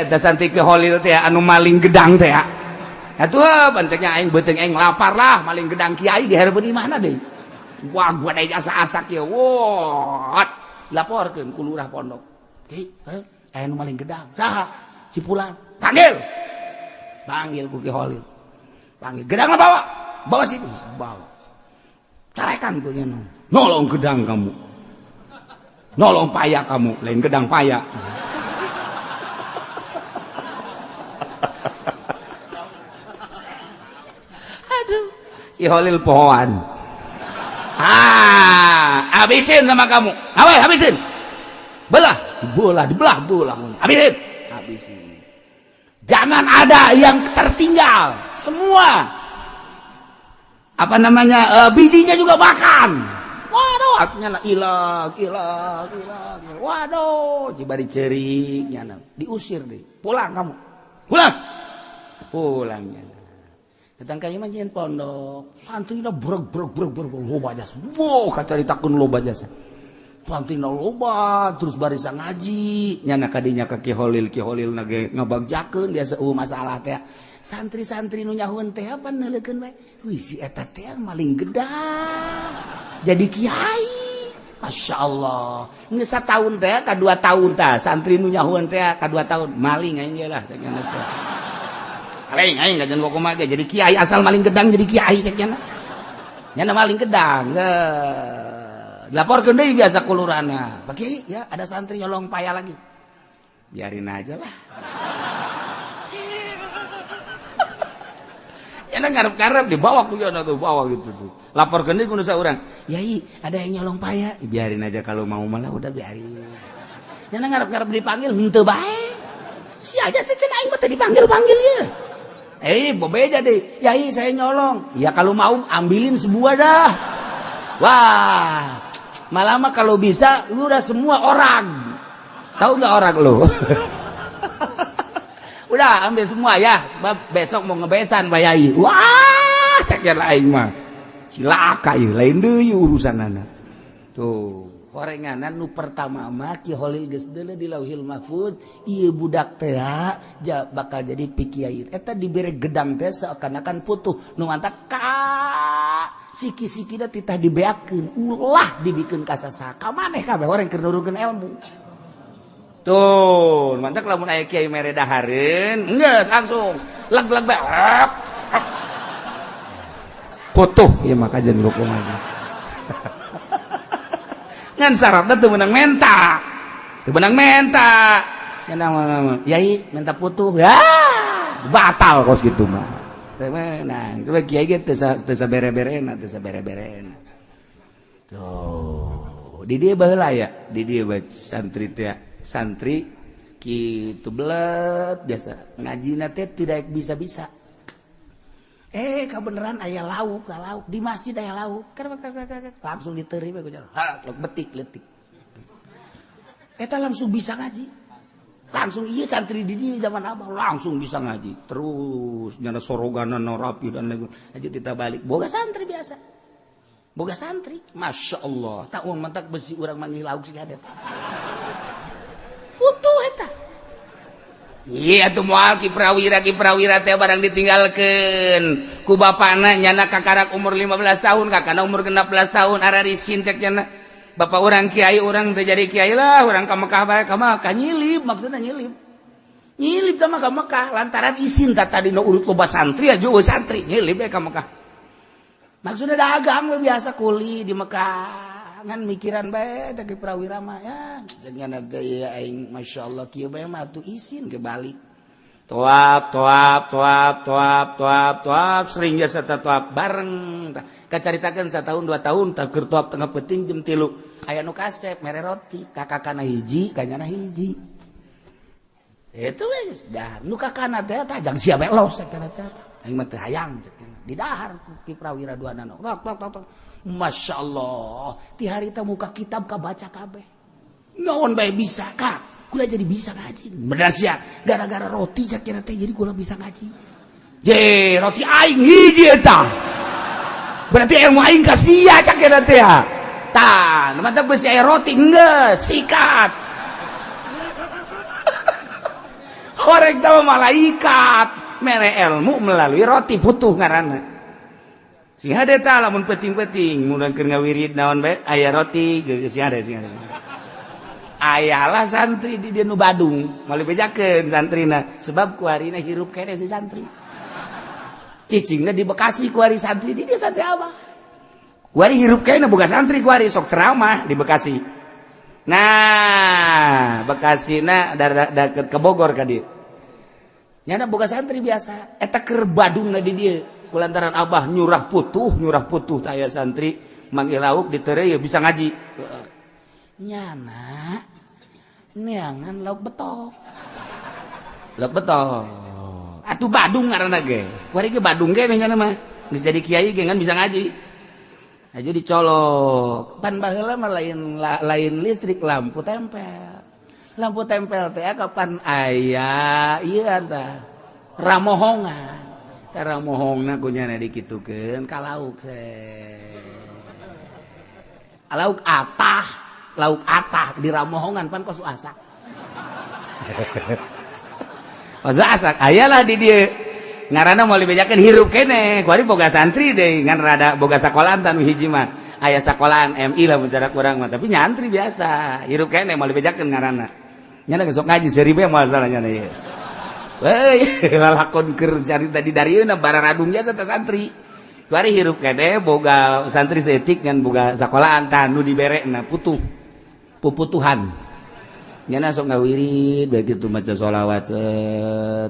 eta santri ke Holil teh anu maling gedang teh atuh banteknya aing beuteung aing lapar lah maling gedang kiai dihareupeun di mana deui wah gua da asa-asa kieu wot laporkeun ku lurah pondok kiai aya nu maling gedang saha si fulan panggil ku Ki Holil panggil gedangna bawa sini bawa carekan ku nyeun nolong gedang kamu nolong paya kamu lain gedang paya Ki Holil pohoan habisin sama kamu habisin dibelah habisin jangan ada yang tertinggal semua bijinya juga makan waduh artinya ilag waduh dibari ceriknya diusir deh pulang kamu pulangnya datang ka ieu mah nyeun pondok santrina breg loba jasa wow kacaritakeun loba jasa santrina loba terus barisa ngaji nyana kadinya ka Ki Holil nage ngabagjakeun biasa masalah teh santri-santri nu nyahoeun teh apa neuleukeun bae wih si eta teh maling gedang jadi kiai Masya Allah geus sataun teh ka 2 tahun tah santri nu nyahoeun teh ka 2 tahun maling aing ge lah cek nya teh aing ngajan kumaha ge jadi kiai asal maling gedang jadi kiai cek nya maling gedang dilaporkeun deui biasa ku lurahna Pak Kiai ya ada santri nyolong paya lagi biarin aja lah ya ngarep-ngarep dibawa ku yana tuh bawa gitu tuh laporkeun deui ku nu saurang yai ada yang nyolong paya biarin aja kalau mau malah udah biarin nya ngarep-ngarep dipanggil henteu bae si aja sih cek aing mah teh dipanggil-panggil ya bebeja deh yai saya nyolong ya kalau mau ambilin sebuah dah wah malah mah kalau bisa lu udah semua orang tahu nggak orang lu udah ambil semua ya sebab besok mau ngebesan Pak Yai wah ceknya lain mah cilaka ya lain deui urusanana tuh horenganan nu pertama mah Ki Holil geus deuleu di Lauhil Mahfuz ieu budak teh bakal jadi pikiai eta dibere gedang teh seakan-akan putuh nu mantap siki-sikina titah dibeakeun ulah dibikeun ka sasaha ka maneh kabeh horeng keur nurukeun ilmu tuh mantap lamun aya kiai mere dahareun geus langsung leg-leg bae putuh ieu mah kajen hukum lagi ngan syaratnya tuh menang menta yai minta putuh ya batal kos gitu mah menang coba kiai gitu teu sabere-berena tuh di dia baheula ya di dia santri teh santri kitu belet biasa ngajina teh tidak bisa-bisa kebenaran aya lauk di masjid aya lauk langsung diteuri we betik letik eta langsung bisa ngaji langsung iya santri di dia zaman abah langsung bisa ngaji terus nyana soroganana rapi dan lain aja kita balik boga santri biasa boga santri Masya Allah tak mantak besi urang manggil lauk sih ada putuh eta iya tuh moal ki prawira teh barang ditinggalkeun ku bapana nyana kakarak umur 15 tahun kakana umur 16 tahun ararisin cek nyana bapak orang kiai orang teh jadi kiai lah orang ka Mekah bae ka Mekah nyilip maksudna nyilip teh mah ka Mekah lantaran isin tadi nu urut loba santri aja santri nyilip bae ka Mekah maksudna dagang biasa kuli di Mekah ngan mikiran bae teh prawira mah ya dengan gaya aing masyaallah kieu bae mah atuh isin ke balik toap sering jasa toap bareng kacaritakeun satahun 2 tahun tah keur toap tengah peuting jam 3 aya nu kasep mere roti kakakana hiji kanyana hiji itu geus dah nu kakana teh tajang sia bae los cenah teh aing mah teu hayang di dahar ki prawira duana tok Masya Allah ti harita muka kitab kabaca kabeh naon bae bisa kak kula jadi bisa ngaji bener sia gara-gara roti cak kira teh jadi kula bisa ngaji je roti aing hiji eta berarti ilmu aing ka sia cak kira teh tah mantap besi aya roti geus sikat Horeg teh malaikat mere ilmu melalui roti putuh ngaranna sing hade tah lamun penting-penting mulangkeun ngawirid naon bae aya roti geus sing hade ayalah santri di dieu nu Badung mali bejakeun santrina sebab kuarina hirup kene si santri cicingna di Bekasi kuari santri di dieu santri abah kuari hirup kene boga santri kuari sok ceramah di Bekasi nah Bekasina deket ke Bogor ka dieu nyana boga santri biasa eta keur Badungna di dieu kulantaran abah nyurah putuh tah aya santri manggil lauk ditereu bisa ngaji nyana neangan lauk betok atuh Badung ngaranna ge kuari ge Badung ge nyana mah geus jadi kiai ge ngan bisa ngaji aja dicolok pan baheula mah lain listrik lampu tempel teh kapan aya ieu tah ramohongan teh ramohongna kunyana dikitukeun ka lauk lauk atah di ramohongan pan kosu asak kosu asak ayalah di dieu ngaranna moal dibejakeun hirup kene kuari boga santri deui ngan rada boga sakolahan tanu hiji mah aya sakolahan MI lah bicara kurang mah tapi nyantri biasa hirup kene moal dibejakeun ngaranna nyana geus sok ngaji seribe moal salahnya ieu lalakon keur carita di darieuna bararadung jasa teh santri kuari hirup kene boga santri seetik ngan boga sakolahan tah nu diberekna puputuhan nyana sok ngawirid bae kitu maca sholawat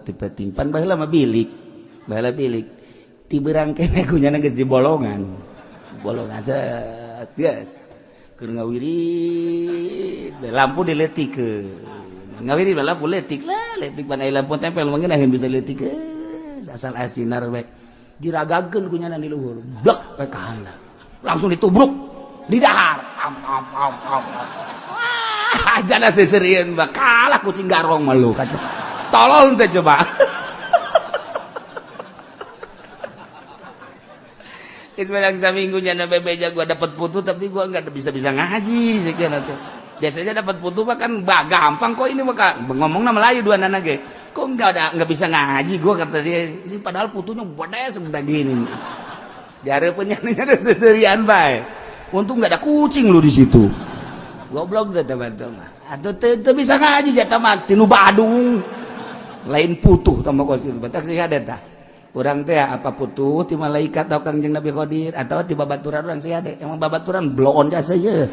tipe pan baheula mah bilik ti beurang kene kunyana geus di bolongan geus keur ngawirid lampu dileutikeun ngawirid lampu leutik pan aya lampu tempel mangga nahin bisa leutikeun asal asinar bae diragakeun kunyana di luhur blek ka kahanna langsung ditubruk di dahar ajana seserian mah kalah kucing garong mah lu tolol teh coba Ismail saminggu nyana bebeja gua dapat putu tapi gua enggak bisa ngaji sekian atuh biasanya dapat putu mah kan gampang kok ini mah ngomongna Melayu dua nana ge kok enggak bisa ngaji gua kata dia ini padahal putunya gede segede gini dihareupeun nyana seserian bae untung enggak ada kucing lu di situ goblok dah teman-teman mah atuh teu bisa ngaji jata mah tinu Badung lain putuh tambah kos itu batak sih ada tah urang teh apa putuh ti malaikat atau Kangjeng Nabi Qadir atau ti babaturan urang sih ada emang babaturan bloon jasa ye